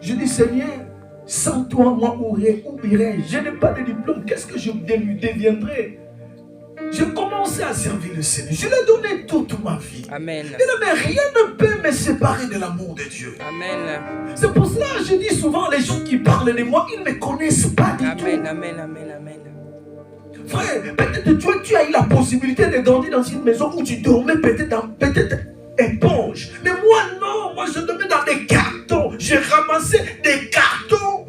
Je dis, Seigneur, sans toi, moi, où irais-je? Je n'ai pas de diplôme, qu'est-ce que je deviendrai? Je commençais à servir le Seigneur. Je lui ai donné toute ma vie. Amen. Mais rien ne peut me séparer de l'amour de Dieu. Amen. C'est pour cela que je dis souvent, les gens qui parlent de moi, ils ne me connaissent pas du tout. Amen, amen, amen, amen. Frère, peut-être tu as eu la possibilité de grandir dans une maison où tu dormais peut-être éponge. Mais moi, non. Moi, je dormais dans des cartons. J'ai ramassé des cartons.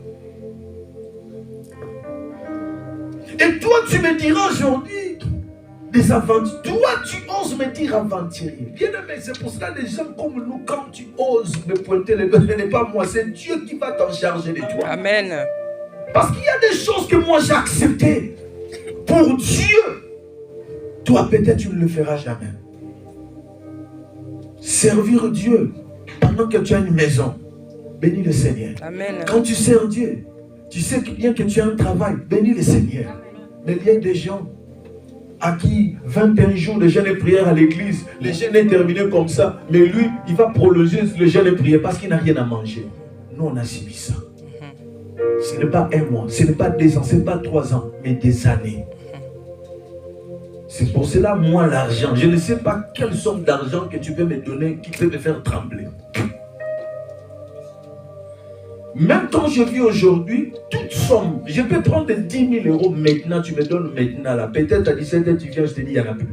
Et toi, tu me diras aujourd'hui des aventures. Toi, tu oses me dire aventurier. Bien aimé, c'est pour cela que les gens comme nous, quand tu oses me pointer le doigt, ce n'est pas moi, c'est Dieu qui va t'en charger de toi. Amen. Parce qu'il y a des choses que moi j'ai acceptées. Pour Dieu, toi peut-être tu ne le feras jamais. Servir Dieu pendant que tu as une maison, bénis le Seigneur. Amen. Quand tu sers Dieu, tu sais bien que tu as un travail, bénis le Seigneur. Mais il y a des gens à qui 21 jours de jeûne et prière à l'église, le jeûne est terminé comme ça, mais lui, il va prolonger le jeûne et prière parce qu'il n'a rien à manger. Nous, on a subi ça. Ce n'est pas un mois, ce n'est pas 2 ans, ce n'est pas 3 ans, mais des années. C'est pour cela, moi, l'argent, je ne sais pas quelle somme d'argent que tu peux me donner qui peut me faire trembler. Même quand je vis aujourd'hui, toute somme, je peux prendre 10 000 euros maintenant, tu me donnes maintenant là. Peut-être à 17h, tu viens, je te dis, il n'y en a plus.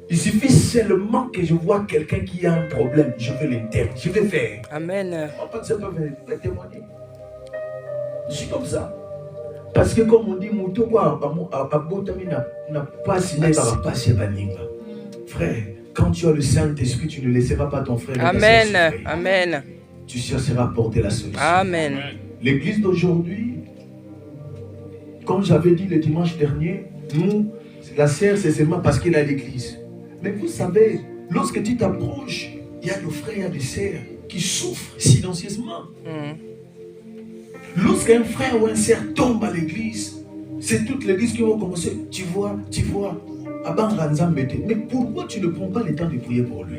Il suffit seulement que je vois quelqu'un qui a un problème, je vais l'aider, je vais faire. Amen. En fait, ça peut témoigner. Je suis comme ça. Parce que comme on dit, frère, quand tu as le Saint-Esprit, tu ne laisseras pas ton frère. Amen. Amen. Tu chercheras à porter la solution. Amen. L'église d'aujourd'hui, comme j'avais dit le dimanche dernier, nous, la sœur, c'est seulement parce qu'il a l'église. Mais vous savez, lorsque tu t'approches, il y a des frères, il y a des sœurs qui souffrent silencieusement. Lorsqu'un frère ou un sœur tombe à l'église, c'est toute l'église qui va commencer. Tu vois. Mais pourquoi tu ne prends pas le temps de prier pour lui?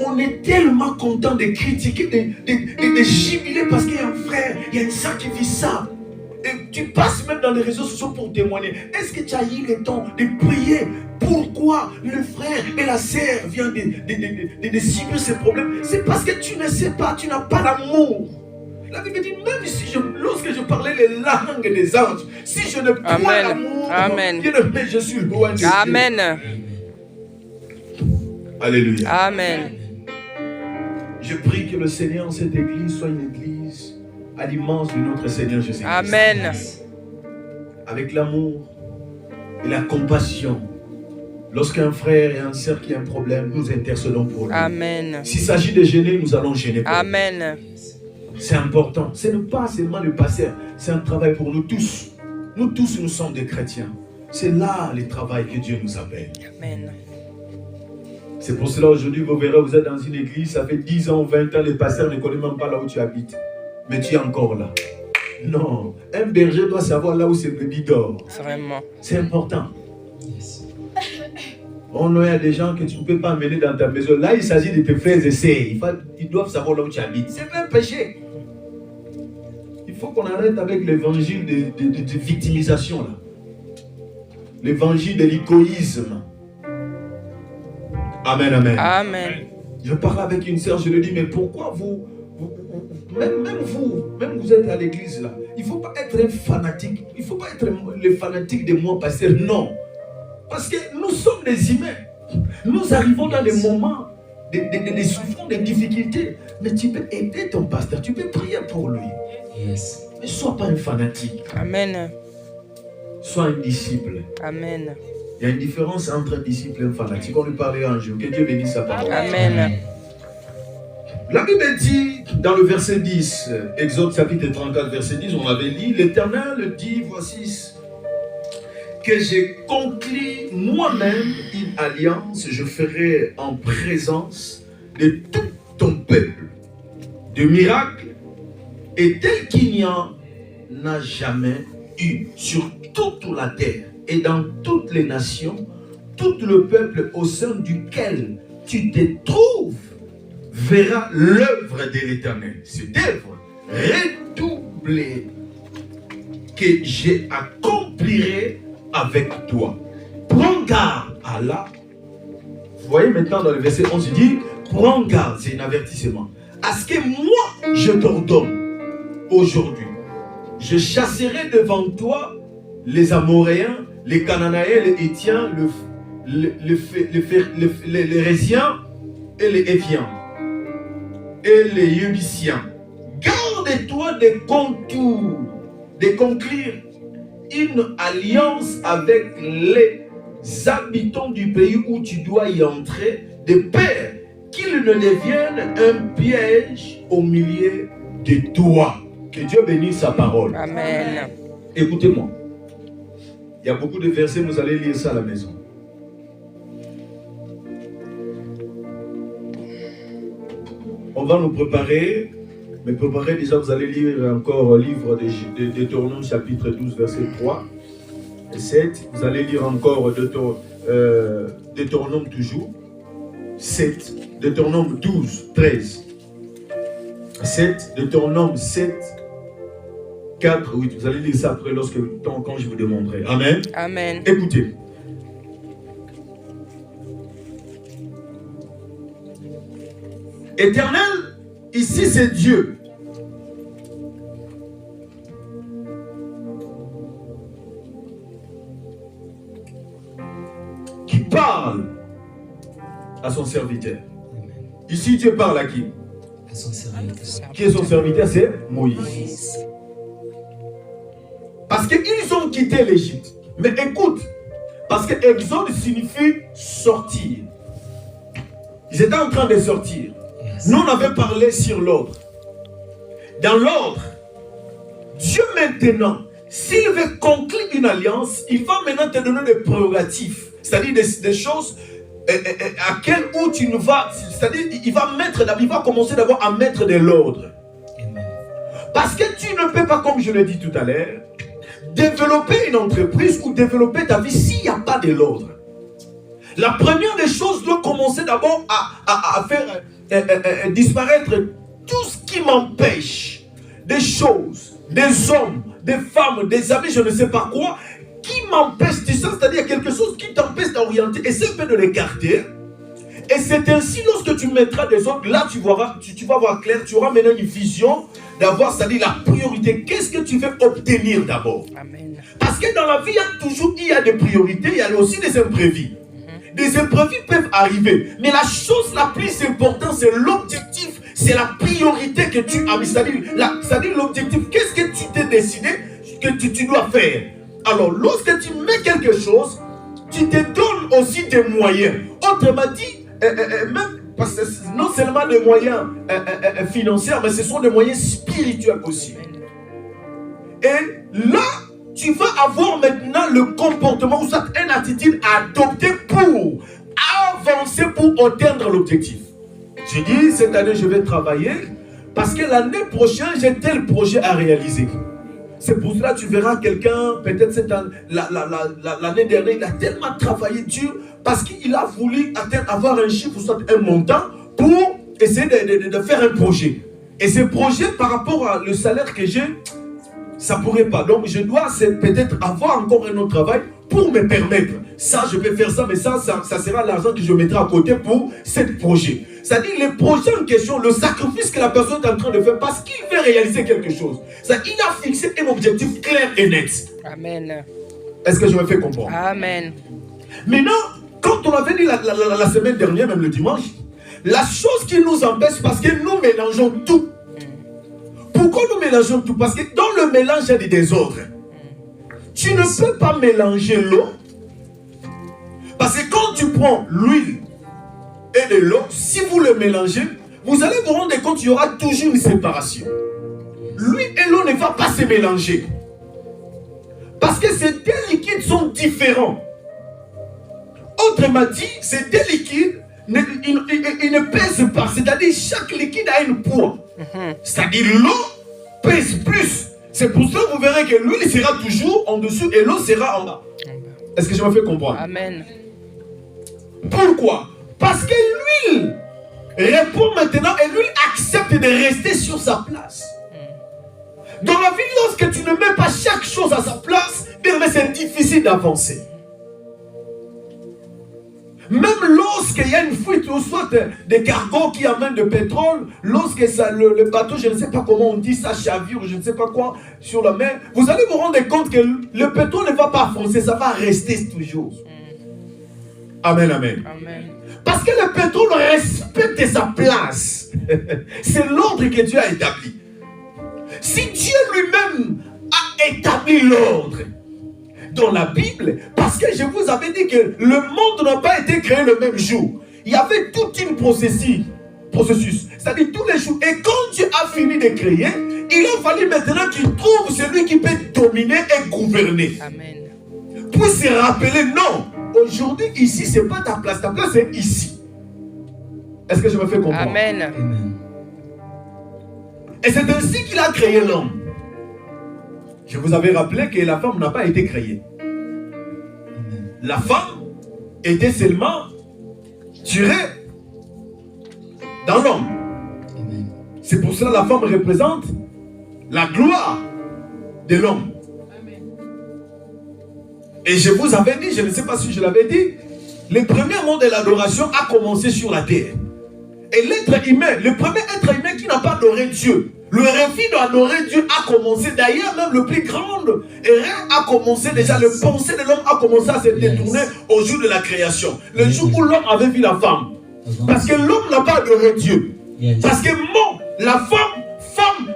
On est tellement content de critiquer, de jubiler parce qu'il y a un frère, il y a une sœur qui vit ça. Et tu passes même dans les réseaux sociaux pour témoigner. Est-ce que tu as eu le temps de prier? Pourquoi le frère et la sœur viennent de subir ces problèmes? C'est parce que tu ne sais pas, tu n'as pas l'amour. La Bible dit, même si lorsque je parlais les langues des anges, si je ne prends pas l'amour, je suis loin de Dieu. Amen. Alléluia. Amen. Je prie que le Seigneur en cette église soit une église à l'image de notre Seigneur Jésus-Christ. Amen. Avec l'amour et la compassion. Lorsqu'un frère et une sœur qui a un problème, nous intercédons pour lui. Amen. S'il s'agit de gêner, nous allons gêner pour lui. Amen. C'est important. Ce n'est pas seulement le pasteur, c'est un travail pour nous tous. Nous tous, nous sommes des chrétiens. C'est là le travail que Dieu nous appelle. Amen. C'est pour cela aujourd'hui, vous verrez, vous êtes dans une église, ça fait 10 ans, 20 ans, le pasteur ne connaît même pas là où tu habites. Mais tu es encore là. Non, un berger doit savoir là où ses brebis dorment. Vraiment. C'est important. On a des gens que tu ne peux pas amener dans ta maison. Là, il s'agit de tes frères et sœurs. Ils doivent savoir là où tu habites. C'est pas un péché. Il faut qu'on arrête avec l'évangile de victimisation. L'évangile de l'égoïsme. Amen, amen. Amen. Je parle avec une sœur, je lui dis, mais pourquoi même vous êtes à l'église là, il ne faut pas être un fanatique. Il ne faut pas être le fanatique de moi, pasteur. Non. Parce que nous sommes des humains. Nous arrivons dans des moments de souffrance, de difficultés. Mais tu peux aider ton pasteur, tu peux prier pour lui. Yes. Mais sois pas un fanatique. Amen. Sois un disciple. Amen. Il y a une différence entre un disciple et un fanatique. On lui parlait un jour. Que Dieu bénisse sa parole. Amen. La Bible dit dans le verset 10, Exode chapitre 34, verset 10, on avait lu, l'Éternel dit, voici que j'ai conclu moi-même une alliance, je ferai en présence de tout ton peuple, de miracles, et tel qu'il n'y en a jamais eu sur toute la terre et dans toutes les nations, tout le peuple au sein duquel tu te trouves verra l'œuvre de l'Éternel. Cette œuvre redoublée que j'accomplirai avec toi. Prends garde à la. Vous voyez maintenant dans le verset 11, il dit, prends garde, c'est un avertissement, à ce que moi je t'ordonne aujourd'hui. Je chasserai devant toi les Amoréens, les Cananéens, les Hétiens, les Résiens et les Éviens et les Yébusiens. Garde-toi de conclure une alliance avec les habitants du pays où tu dois y entrer, de peur qu'ils ne deviennent un piège au milieu de toi. Que Dieu bénisse sa parole. Amen. Écoutez-moi. Il y a beaucoup de versets, vous allez lire ça à la maison. On va nous préparer. Mais préparez déjà, vous allez lire encore le livre de Deutéronome chapitre 12, verset 3 et 7. Vous allez lire encore Deutéronome toujours 7. Deutéronome 12, 13. 7. Deutéronome 7, 4, 8. Vous allez lire ça après quand je vous demanderai. Amen. Amen. Écoutez. Éternel, ici c'est Dieu. Qui parle à son serviteur. Ici Dieu parle à qui? À son serviteur. Qui est son serviteur? C'est Moïse. Parce qu'ils ont quitté l'Égypte. Mais écoute, parce que exode signifie sortir. Ils étaient en train de sortir. Nous, on avait parlé sur l'ordre. Dans l'ordre, Dieu maintenant, s'il veut conclure une alliance, il va maintenant te donner des prérogatives. C'est-à-dire des choses à quel où tu ne vas... C'est-à-dire, il va commencer d'abord à mettre de l'ordre. Parce que tu ne peux pas, comme je l'ai dit tout à l'heure, développer une entreprise ou développer ta vie s'il n'y a pas de l'ordre. La première des choses doit commencer d'abord à faire disparaître tout ce qui m'empêche, des choses, des hommes, des femmes, des amis, je ne sais pas quoi, qui m'empêche de ça, c'est-à-dire quelque chose qui t'empêche d'orienter, et c'est fait de l'écarter. Et c'est ainsi, lorsque tu mettras des autres, là tu vas voir clair, tu auras maintenant une vision d'avoir, c'est-à-dire la priorité. Qu'est-ce que tu veux obtenir d'abord? Amen. Parce que dans la vie, il y a des priorités, il y a aussi des imprévus. Des imprévus peuvent arriver, mais la chose la plus importante, c'est l'objectif, c'est la priorité que tu as mis. C'est-à-dire l'objectif, qu'est-ce que tu t'es décidé que tu dois faire? Alors, lorsque tu mets quelque chose, tu te donnes aussi des moyens. Autrement dit, même, parce que non seulement des moyens financiers, mais ce sont des moyens spirituels aussi. Et là, tu vas avoir maintenant le comportement ou soit une attitude à adopter pour avancer, pour atteindre l'objectif. J'ai dit, cette année, je vais travailler parce que l'année prochaine, j'ai tel projet à réaliser. C'est pour cela que tu verras quelqu'un, peut-être l'année dernière, il a tellement travaillé dur parce qu'il a voulu avoir un chiffre, soit un montant, pour essayer de faire un projet. Et ce projet, par rapport au salaire que j'ai, ça ne pourrait pas. Donc, je dois peut-être avoir encore un autre travail pour me permettre. Ça, je peux faire ça, mais ça sera l'argent que je mettrai à côté pour ce projet. C'est-à-dire, les projets en question, le sacrifice que la personne est en train de faire parce qu'il veut réaliser quelque chose. C'est-à-dire, il a fixé un objectif clair et net. Amen. Est-ce que je me fais comprendre? Amen. Maintenant, quand on avait dit la semaine dernière, même le dimanche, la chose qui nous empêche, parce que nous mélangeons tout. Pourquoi nous mélangeons tout? Parce que dans le mélange, il y a des désordres. Tu ne peux pas mélanger l'eau. Parce que quand tu prends l'huile et de l'eau, si vous le mélangez, vous allez vous rendre compte qu'il y aura toujours une séparation. L'huile et l'eau ne vont pas se mélanger. Parce que ces deux liquides sont différents. Autrement dit, ces deux liquides, ils ne pèsent pas. C'est-à-dire, chaque liquide a une poids. C'est-à-dire, l'eau pèse plus. C'est pour ça que vous verrez que l'huile sera toujours en dessous et l'eau sera en bas. Est-ce que je me fais comprendre? Amen. Pourquoi? Parce que l'huile répond maintenant et lui accepte de rester sur sa place. Dans la vie, lorsque tu ne mets pas chaque chose à sa place, c'est difficile d'avancer. Même lorsqu'il y a une fuite, ou soit des cargos qui amènent de pétrole, lorsque le bateau, je ne sais pas comment on dit ça, chavire, je ne sais pas quoi, sur la mer, vous allez vous rendre compte que le pétrole ne va pas foncer, ça va rester toujours. Amen, amen. Amen. Parce que le pétrole respecte sa place. C'est l'ordre que Dieu a établi. Si Dieu lui-même a établi l'ordre dans la Bible, parce que je vous avais dit que le monde n'a pas été créé le même jour. Il y avait toute une processus. C'est-à-dire tous les jours. Et quand Dieu a fini de créer, il a fallu maintenant qu'il trouve celui qui peut dominer et gouverner. Amen. Pour se rappeler, non. Aujourd'hui, ici, ce n'est pas ta place. Ta place, c'est ici. Est-ce que je me fais comprendre? Amen. Amen. Et c'est ainsi qu'il a créé l'homme. Je vous avais rappelé que la femme n'a pas été créée. Amen. La femme était seulement tirée dans l'homme. Amen. C'est pour cela que la femme représente la gloire de l'homme. Et je vous avais dit, je ne sais pas si je l'avais dit, le premier monde de l'adoration a commencé sur la terre. Et l'être humain, le premier être humain qui n'a pas adoré Dieu, le refus d'adorer Dieu a commencé. D'ailleurs, même le plus grand erreur a commencé déjà. Le pensée de l'homme a commencé à se détourner au jour de la création. Le jour où l'homme avait vu la femme. Parce que l'homme n'a pas adoré Dieu. Parce que la femme,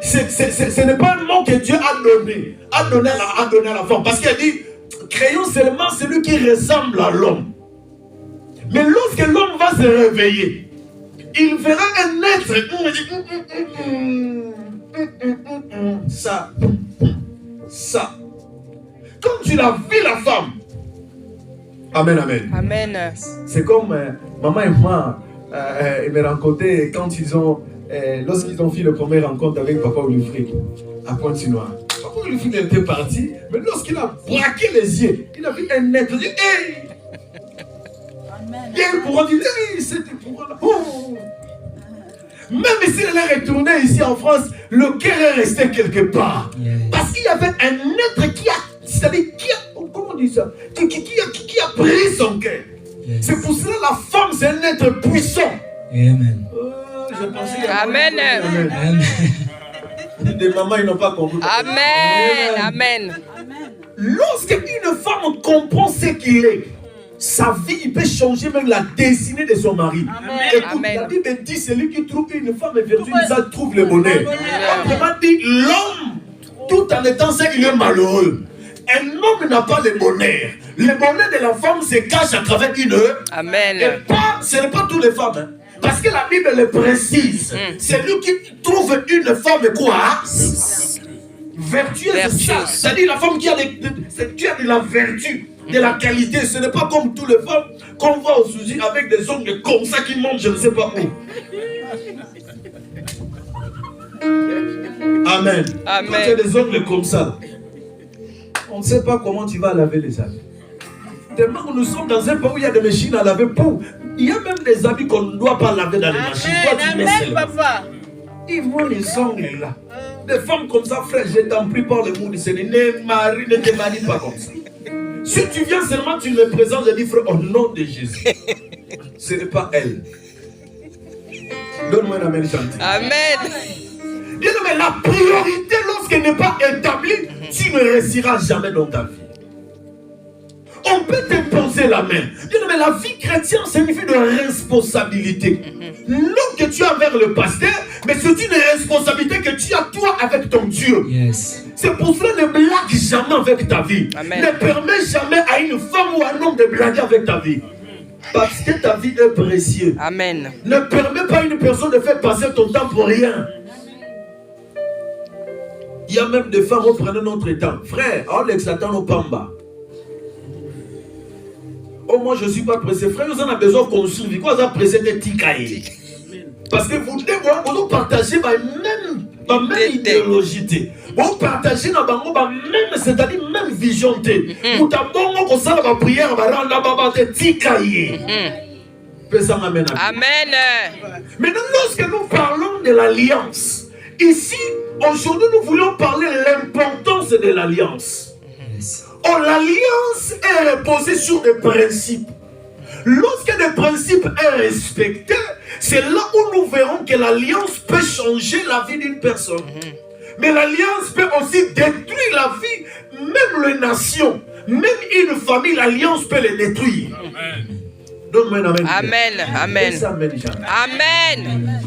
ce n'est pas un mot que Dieu a donné à la femme. Parce qu'il a dit, créons seulement celui qui ressemble à l'homme. Mais lorsque l'homme va se réveiller, il verra un être. Ça. Comme tu l'as vu la femme. Amen, amen. Amen. C'est comme maman et moi, ils me rencontraient quand lorsqu'ils ont fait le premier rencontre avec Papa Olufric à Pointe-Noire. Papa Olufric était parti, mais lorsqu'il a braqué les yeux, il a vu un être. Il dit, hey! Et elle pourra dire, hey, c'était pour là. Oh! Même si elle est retournée ici en France, le cœur est resté quelque part. Parce qu'il y avait un être qui a, c'est-à-dire comment on dit ça, qui a pris son cœur. C'est pour cela que la femme, c'est un être puissant. Amen. Je pensais Amen. Des mamans, ils n'ont pas compris. Amen. Amen. Lorsqu'une femme comprend ce qu'il est, sa vie, il peut changer même la destinée de son mari. Amen. Écoute, Amen. la Bible dit, celui qui trouve une femme vertueuse, ça trouve le bonheur. Autrement dit, l'homme, tout en étant ça, il est malheureux. Un homme n'a pas le bonheur. Le bonheur de la femme se cache à travers une heure. Amen. Et ce n'est pas toutes les femmes. Hein. Parce que la Bible le précise. C'est lui qui trouve une femme quoi? Vertueuse. C'est-à-dire la femme qui a de la vertu, de la qualité. Ce n'est pas comme toutes les femmes qu'on voit au souci avec des ongles comme ça qui montent je ne sais pas où. Amen. Amen. Quand tu as des ongles comme ça, on ne sait pas comment tu vas laver les habits. Tellement que nous sommes dans un pays où il y a des machines à laver pour. Il y a même des habits qu'on ne doit pas laver dans les machines. Toi, tu mets seulement. Ils voient les ongles là. Des femmes comme ça, frère, je t'en prie par le mot du Seigneur. Ne te marie pas comme ça. Si tu viens seulement, tu me présentes, je dis, frère, au nom de Jésus. Ce n'est pas elle. Donne-moi un amen gentil. Amen. Bien, mais la priorité, lorsqu'elle n'est pas établie, tu ne réussiras jamais dans ta vie. On peut t'imposer la main. Bien, mais la vie chrétienne, c'est une vie de responsabilité. Non que tu as vers le pasteur, mais c'est une responsabilité que tu as toi avec ton Dieu. Yes. C'est pour cela ne blague jamais avec ta vie. Amen. Ne permets jamais à une femme ou à un homme de blaguer avec ta vie. Parce que ta vie est précieuse. Amen. Ne permets pas à une personne de faire passer ton temps pour rien. Il y a même des femmes qui prennent notre temps. Frère, Alex attend au Pamba. Oh, moi je ne suis pas pressé. Frère, vous en avez besoin qu'on survive. Quoi, vous avez pressé de tikaï. Parce que vous devez partager la même idéologie. Vous partagez la même, c'est-à-dire même vision. Vous avez besoin qu'on s'en va prière, va rendre la tikaï. Amen. Amen. Maintenant, lorsque nous parlons de l'alliance, ici, aujourd'hui, nous voulons parler de l'importance de l'alliance. Oh, l'alliance est reposée sur des principes. Lorsque des principes sont respectés, c'est là où nous verrons que l'alliance peut changer la vie d'une personne. Mais l'alliance peut aussi détruire la vie, même les nations, même une famille, l'alliance peut les détruire. Amen. Donne-moi un amen. Amen. Amen. Amen.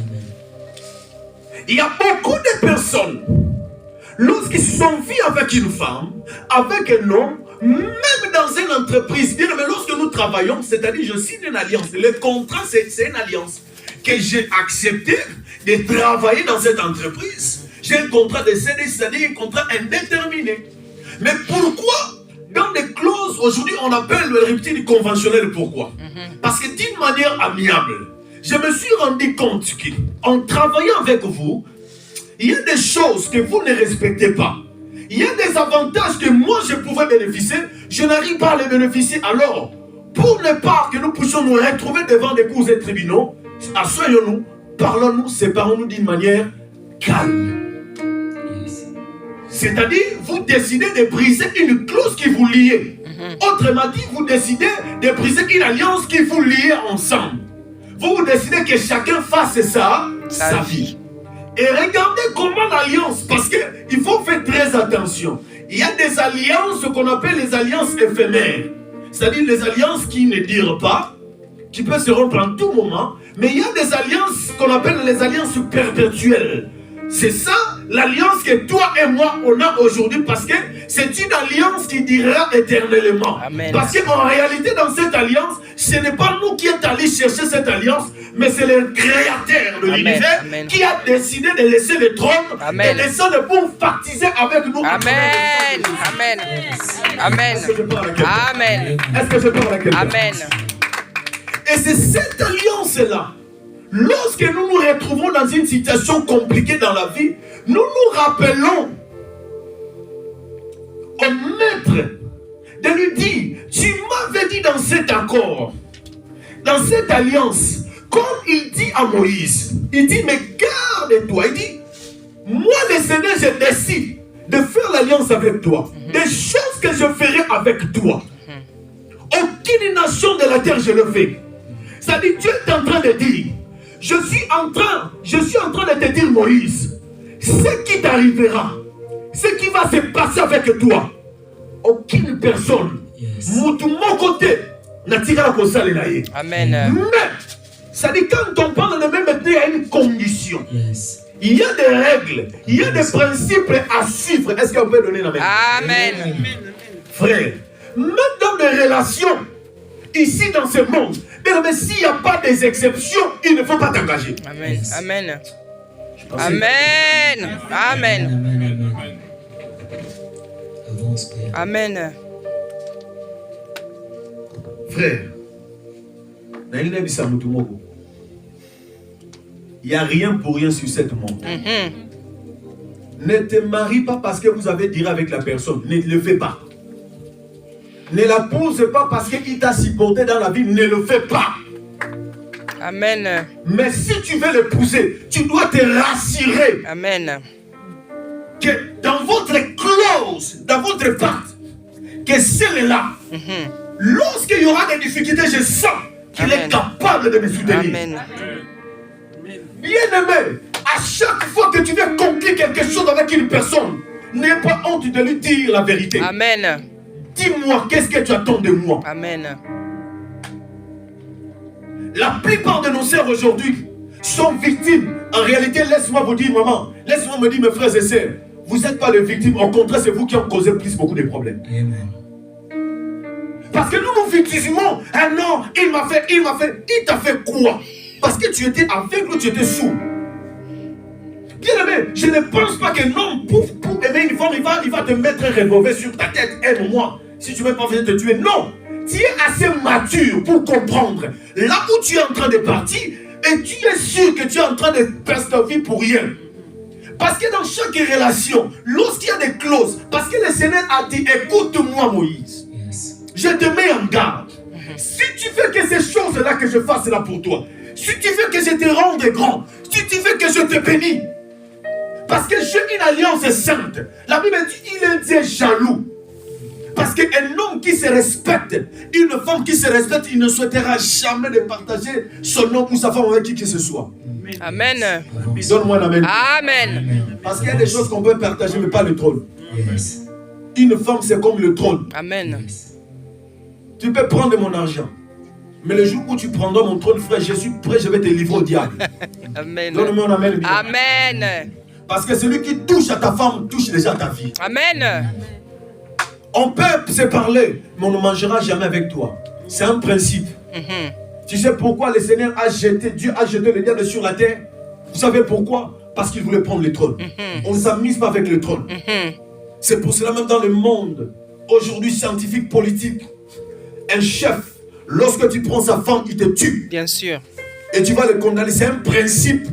Il y a beaucoup de personnes, lorsqu'ils se sont vus avec une femme, avec un homme, même dans une entreprise, bien, mais lorsque nous travaillons, c'est-à-dire je signe une alliance. Le contrat, c'est une alliance que j'ai accepté de travailler dans cette entreprise. J'ai un contrat de CDI, c'est-à-dire un contrat indéterminé. Mais pourquoi dans des clauses, aujourd'hui, on appelle le rupture conventionnelle? Pourquoi? Parce que d'une manière amiable, je me suis rendu compte qu'en travaillant avec vous, il y a des choses que vous ne respectez pas. Il y a des avantages que moi je pouvais bénéficier, je n'arrive pas à les bénéficier. Alors, pour ne pas que nous puissions nous retrouver devant des cours et tribunaux, asseyons-nous, parlons-nous, séparons-nous d'une manière calme. C'est-à-dire, vous décidez de briser une clause qui vous liait. Autrement dit, vous décidez de briser une alliance qui vous liait ensemble. Vous décidez que chacun fasse sa vie. Et regardez comment l'alliance, parce qu'il faut faire très attention. Il y a des alliances qu'on appelle les alliances éphémères. C'est-à-dire les alliances qui ne durent pas, qui peuvent se rompre en tout moment. Mais il y a des alliances qu'on appelle les alliances perpétuelles. C'est ça l'alliance que toi et moi on a aujourd'hui, parce que c'est une alliance qui durera éternellement. Amen. Parce qu'en réalité dans cette alliance, ce n'est pas nous qui sommes allés chercher cette alliance, mais c'est le créateur de l'univers qui a décidé de laisser le trône et de descendre pour baptiser avec nous. Amen. Amen. Amen. Est-ce que je parle à quelqu'un? Amen. Est-ce que je parle à quelqu'un? Amen. Et c'est cette alliance-là. Lorsque nous nous retrouvons dans une situation compliquée dans la vie, nous nous rappelons au maître de lui dire, tu m'avais dit dans cet accord, dans cette alliance, comme il dit à Moïse, il dit, mais garde-toi, il dit, moi le Seigneur, je décide de faire l'alliance avec toi, des choses que je ferai avec toi. Aucune nation de la terre je le fais. C'est-à-dire, Dieu est en train de dire, je suis en train de te dire, Moïse, ce qui t'arrivera, ce qui va se passer avec toi, aucune personne, mon côté, n'attira qu'au salaire. Amen. Mais, ça dit, quand on parle de même maintenant, il y a une condition. Il y a des règles, il y a des principes à suivre. Est-ce qu'on peut donner la main? Amen. Frère, même dans des relations, ici dans ce monde, mais s'il n'y a pas des exceptions, il ne faut pas t'engager. Amen. Amen. Amen. Amen. Amen. Frère, il n'y a rien pour rien sur cette monde. Ne te marie pas parce que vous avez diré avec la personne. Ne le fais pas. Ne la pose pas parce qu'il t'a supporté dans la vie. Ne le fais pas. Amen. Mais si tu veux l'épouser, tu dois te rassurer. Amen. Que dans votre clause, dans votre pacte, que celle-là, lorsqu'il y aura des difficultés, je sens qu'il est capable de me soutenir. Amen. Bien-aimé, à chaque fois que tu veux conclure quelque chose avec une personne, n'aie pas honte de lui dire la vérité. Amen. Dis-moi, qu'est-ce que tu attends de moi? Amen. La plupart de nos sœurs aujourd'hui sont victimes. En réalité, laisse-moi vous dire, maman, laisse-moi me dire, mes frères et sœurs, vous n'êtes pas les victimes. Au contraire, c'est vous qui en causez beaucoup de problèmes. Amen. Parce que nous nous victimisons. Ah non, il m'a fait. Il t'a fait quoi? Parce que tu étais aveugle ou tu étais sourd. Bien aimé, je ne pense pas qu'un homme, pour aimer une femme, il va te mettre un revolver sur ta tête. Aime-moi. Si tu ne veux pas venir te tuer. Non. Tu es assez mature pour comprendre. Là où tu es en train de partir, et tu es sûr que tu es en train de perdre ta vie pour rien. Parce que dans chaque relation, lorsqu'il y a des clauses, parce que le Seigneur a dit, écoute-moi Moïse, je te mets en garde. Si tu veux que ces choses-là que je fasse là pour toi, si tu veux que je te rende grand, si tu veux que je te bénisse, parce que j'ai une alliance sainte. La Bible dit, il est un Dieu jaloux. Parce qu'un homme qui se respecte, une femme qui se respecte, il ne souhaitera jamais de partager son homme ou sa femme avec qui que ce soit. Amen. Donne-moi un amen. Amen. Parce qu'il y a des choses qu'on peut partager, mais pas le trône. Yes. Une femme, c'est comme le trône. Amen. Tu peux prendre mon argent. Mais le jour où tu prendras mon trône, frère, je suis prêt, je vais te livrer au diable. Amen. Donne-moi un amen. Bien. Amen. Parce que celui qui touche à ta femme, touche déjà ta vie. Amen. On peut se parler, mais on ne mangera jamais avec toi. C'est un principe. Tu sais pourquoi le Seigneur a jeté, Dieu a jeté le diable sur la terre? Vous savez pourquoi? Parce qu'il voulait prendre le trône. On ne s'amuse pas avec le trône. C'est pour cela même dans le monde, aujourd'hui scientifique, politique, un chef, lorsque tu prends sa femme, il te tue. Bien sûr. Et tu vas le condamner. C'est un principe.